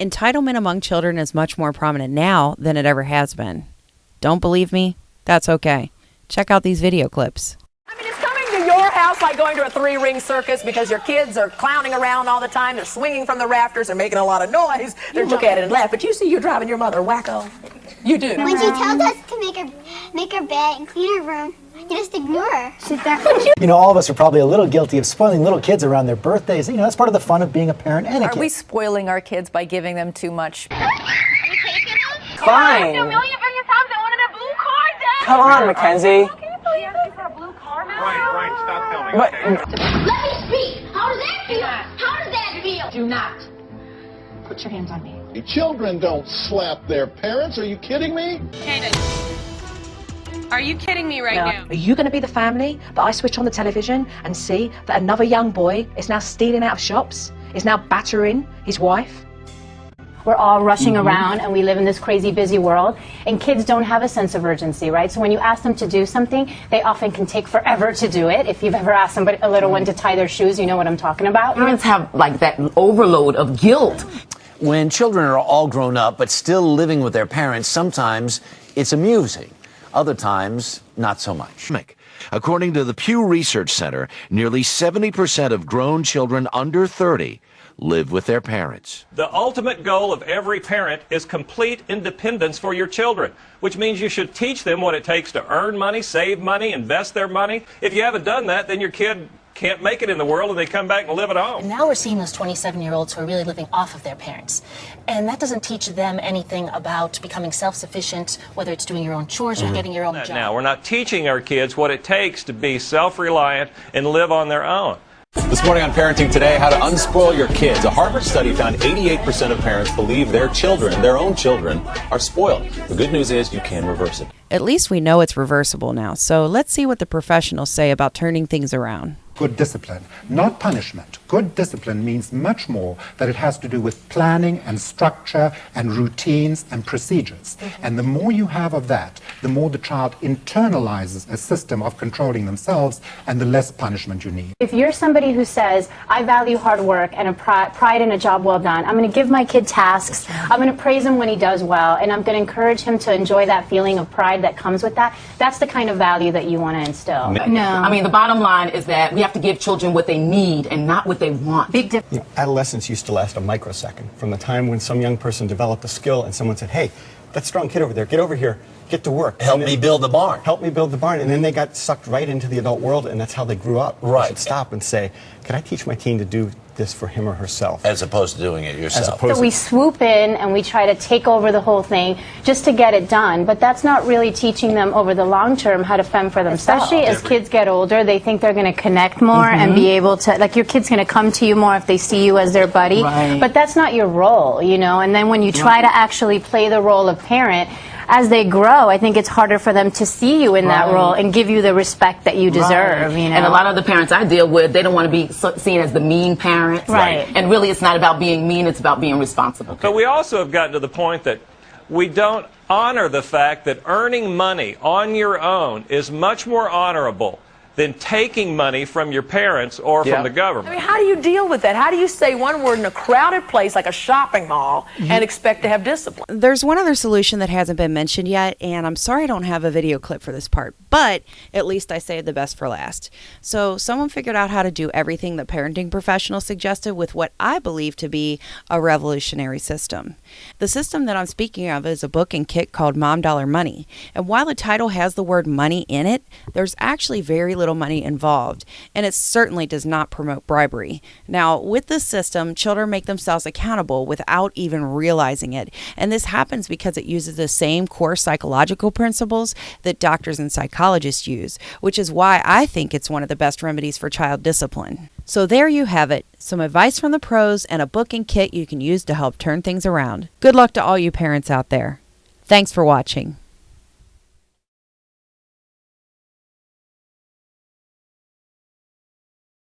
Entitlement among children is much more prominent now than it ever has been. Don't believe me? That's okay. Check out these video clips. I mean, it's coming to your house like going to a three-ring circus because your kids are clowning around all the time. They're swinging from the rafters. They're making a lot of noise. They look at it and laugh. But you see you're driving your mother wacko. You do. When she tells us to make her bed and clean her room, you just ignore her. Sit there. You know, all of us are probably a little guilty of spoiling little kids around their birthdays. You know, that's part of the fun of being a parent and a kid. Are we spoiling our kids by giving them too much? Are you taking them? Fine. A million times I wanted a blue car, Dad. Come on, Mackenzie. Right, stop filming. What? Let me speak. How does that feel? How does that feel? Do not put your hands on me. Children don't slap their parents. Are you kidding me? Are you kidding me right now? Are you going to be the family that I switch on the television and see that another young boy is now stealing out of shops, is now battering his wife? We're all rushing around and we live in this crazy busy world, and kids don't have a sense of urgency, right? So when you ask them to do something, they often can take forever to do it. If you've ever asked somebody, a little one, to tie their shoes, you know what I'm talking about. Parents have like that overload of guilt. When children are all grown up but still living with their parents, sometimes it's amusing. Other times, not so much. According to the Pew Research Center, nearly 70% of grown children under 30 live with their parents. The ultimate goal of every parent is complete independence for your children, which means you should teach them what it takes to earn money, save money, invest their money. If you haven't done that, then your kid can't make it in the world and they come back and live at home. Now we're seeing those 27-year-olds who are really living off of their parents. And that doesn't teach them anything about becoming self-sufficient, whether it's doing your own chores or getting your own job. Now, we're not teaching our kids what it takes to be self-reliant and live on their own. This morning on Parenting Today, how to unspoil your kids. A Harvard study found 88% of parents believe their children, their own children, are spoiled. The good news is you can reverse it. At least we know it's reversible now, so let's see what the professionals say about turning things around. Good discipline, not punishment. Good discipline means much more that it has to do with planning and structure and routines and procedures. And the more you have of that, the more the child internalizes a system of controlling themselves, and the less punishment you need. If you're somebody who says, I value hard work and a pride in a job well done, I'm going to give my kid tasks, I'm going to praise him when he does well, and I'm going to encourage him to enjoy that feeling of pride that comes with that, that's the kind of value that you want to instill. No. I mean, the bottom line is that we have to give children what they need and not what they want. Big difference. You know, adolescence used to last a microsecond, from the time when some young person developed a skill and someone said, hey, that strong kid over there, get over here, get to work. Help me build the barn. Help me build the barn. And then they got sucked right into the adult world, and that's how they grew up. Right. You should stop and say, can I teach my teen to do this for him or herself? As opposed to doing it yourself. So we swoop in and we try to take over the whole thing just to get it done, but that's not really teaching them over the long term how to fend for themselves. Especially as kids get older, they think they're going to connect more and be able to, like, your kid's going to come to you more if they see you as their buddy, but that's not your role, you know, and then when you try to actually play the role of parent, as they grow, I think it's harder for them to see you in that role and give you the respect that you deserve. You know? And a lot of the parents I deal with, they don't want to be seen as the mean parent. Right. And really, it's not about being mean, it's about being responsible. But we also have gotten to the point that we don't honor the fact that earning money on your own is much more honorable than taking money from your parents or from the government. I mean, how do you deal with that? How do you say one word in a crowded place like a shopping mall and expect to have discipline? There's one other solution that hasn't been mentioned yet, and I'm sorry I don't have a video clip for this part, but at least I saved the best for last. So someone figured out how to do everything the parenting professionals suggested with what I believe to be a revolutionary system. The system that I'm speaking of is a book and kit called Mom Dollar Money, and while the title has the word money in it, there's actually very little money involved, and it certainly does not promote bribery. Now, with this system, children make themselves accountable without even realizing it, and this happens because it uses the same core psychological principles that doctors and psychologists use, which is why I think it's one of the best remedies for child discipline. So there you have it, some advice from the pros and a book and kit you can use to help turn things around. Good luck to all you parents out there. Thanks for watching.